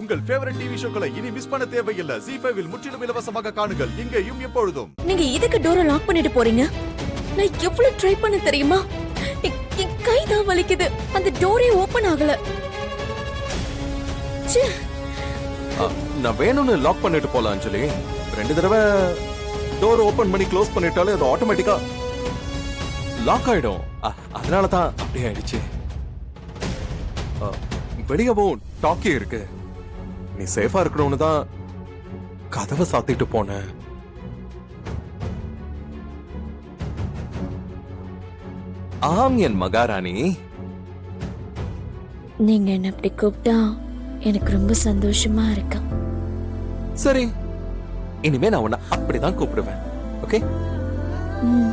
உங்கள் favourite TV ஷோக்களை இனி miss பண்ண தேவையில்லை. ZEE5 இல் முற்றிலும் இலவசமாக காணுங்கள். இங்கேயும் எப்பொழுதும். நீங்க இதுக்கு டோரை லாக் பண்ணிட்டு போறீங்க? நான் எவ்வளவு ட்ரை பண்ண தெரியுமா? என் கை தான் வலிக்குது. அந்த டோரே ஓபன் ஆகல. ச்சே. நான் வேணும்னு லாக் பண்ணிட்டு போலாம் அஞ்சலி. 2 தடவை டோர் ஓபன் பண்ணி க்ளோஸ் பண்ணிட்டாலே அது ஆட்டோமேட்டிக்கா லாக் ஆயிடும். அதனால தான் அப்படியே ஆயிடுச்சு. வெளியவும் டாக்கி இருக்கு. நீ சேஃபா இருக்கணும்னு தான் கதவை சாத்திட்டு போனேன். ஆம் என் மகாராணி. நீங்க என்ன அப்படி கூப்பிட்டா எனக்கு ரொம்ப சந்தோஷமா இருக்கு. சரி, இனிமே நான் உன்னை அப்படிதான் கூப்பிடுவேன். ஓகே,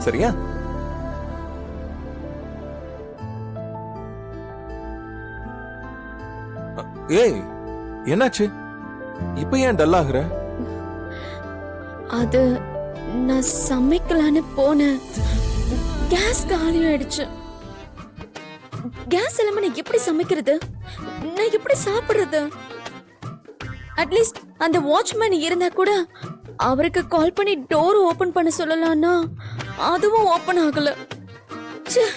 சரியா? ஏய், என்னாச்சு? இப்ப ஏன் டல் ஆகுற? அது நான் சமைக்கலான்னு போனேன். கேஸ் காலி ஆயிடுச்சு. கேஸ் இல்லாம நான் எப்படி சமைக்கிறது? நான் எப்படி சாப்பிடுறது? அட்லீஸ்ட் அந்த வாட்ச்மேன் இருந்தா கூட அவருக்கு கால் பண்ணி டோர் ஓபன் பண்ண சொல்லலாம்னா அதுவும் ஓபன் ஆகல. ச்சே.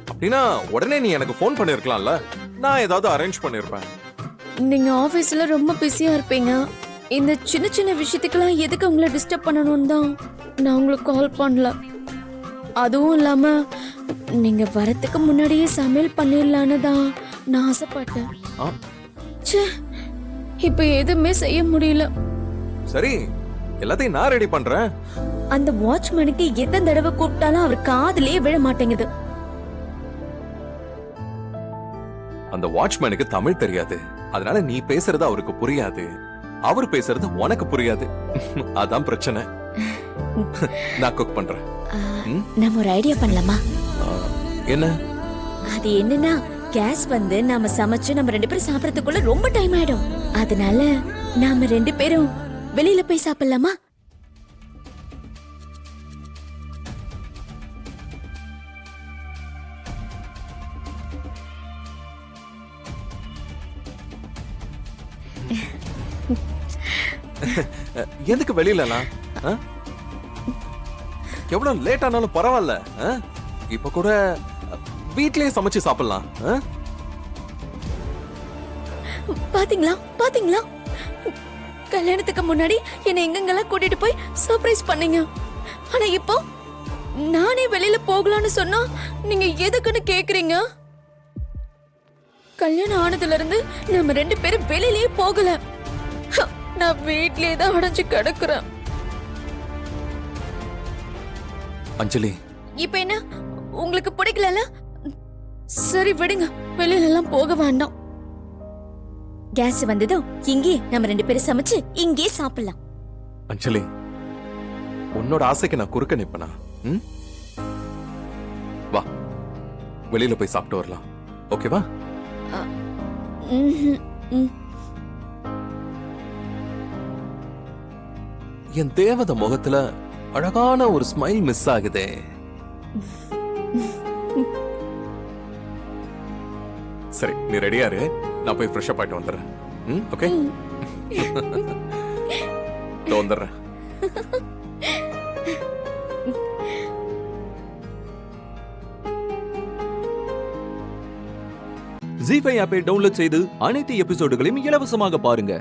அப்படின்னா உடனே நீ எனக்கு ஃபோன் பண்ணிருக்கலாம்ல. நான் ஏதாவது அரேஞ்ச் பண்ணிருப்பேன். நீங்க ஆபீஸ்ல ரொம்ப பிஸியா இருப்பீங்க. இந்த சின்ன சின்ன விஷயத்துக்கெல்லாம் எதுக்கு உங்களை டிஸ்டர்ப் பண்ணணும் தான் நான் உங்களுக்கு கால் பண்ணல. அதுவும் இல்லாம நீங்க வரதுக்கு முன்னாடியே சமையல் பண்ணிடலான்னு தான் நான் ஆசைப்பட்டேன். ச்சே, இப்ப எதுவுமே செய்ய முடியல. சரி, எல்லாத்தையும் நான் ரெடி பண்றேன். அந்த வாட்ச்மேனுக்கு எத்தனை தடவை கூப்பிட்டாலும் அவர் காதுலயே விழ மாட்டேங்குது. அந்த வாட்ச்மேனுக்கு தமிழ் தெரியாது. அதனால நீ பேசுறது அவருக்கு புரியாது. அவர் பேசுறது உனக்கு புரியாது. அதான் பிரச்சனை. நான் குக் பண்றேன். நம்ம ஒரு ஐடியா பண்ணலாமா? என்ன? அது என்னன்னா, கேஸ் வந்து நாம சமைச்சு நம்ம 2 பேரும் சாப்பிடறதுக்குள்ள ரொம்ப டைம் ஆயிடும். அதனால நாம 2 பேரும் வெளியில போய் சாப்பிடலாமா? எதுக்கு வெளியிலலாம்? எவ்வளவு லேட் ஆனாலும் பரவாயில்ல. இப்ப கூட வீட்லயே சமைச்சு சாப்பிடலாம். பாத்தீங்களா பாத்தீங்களா, கல்யாணத்துக்கு முன்னாடி என்னை எங்கெங்கெல்லாம் கூட்டிட்டு போய் சர்ப்ரைஸ் பண்ணீங்க. ஆனா இப்போ நானே வெளியில போகலான்னு சொன்னா நீங்க எதுக்குன்னு கேக்குறீங்க? கல்யாணம் ஆனதுல இருந்து நம்ம 2 பேரும் வெளியிலயே போகல. நான் வீட்லயே தான் அடைஞ்சு கிடக்குறேன். அஞ்சலி, இப்ப என்ன உங்களுக்கு பிடிக்கல? சரி விடுங்க, வெளியில எல்லாம் போக வேண்டாம். கேஸ் வந்ததும் இங்கே நம்ம 2 பேரும் சமைச்சு இங்கே சாப்பிடலாம். அஞ்சலி, உன்னோட ஆசைக்கு நான் குறுக்க நிப்பனா? வா, வெளியில போய் சாப்பிட்டு வரலாம். ஓகேவா? என் தேவத முகத்துல அழகான ஒரு ஸ்மைல் மிஸ் ஆகுதே. சரி, நீ ரெடியா இரு. நான் போய் ஃப்ரெஷ் அப் ஆயிட்டு வந்துடுறேன். ஓகே, வந்துடுறேன். ZEE5 ஆப்பை டவுன்லோட் செய்து அனைத்து எபிசோடுகளையும் இலவசமாக பாருங்க.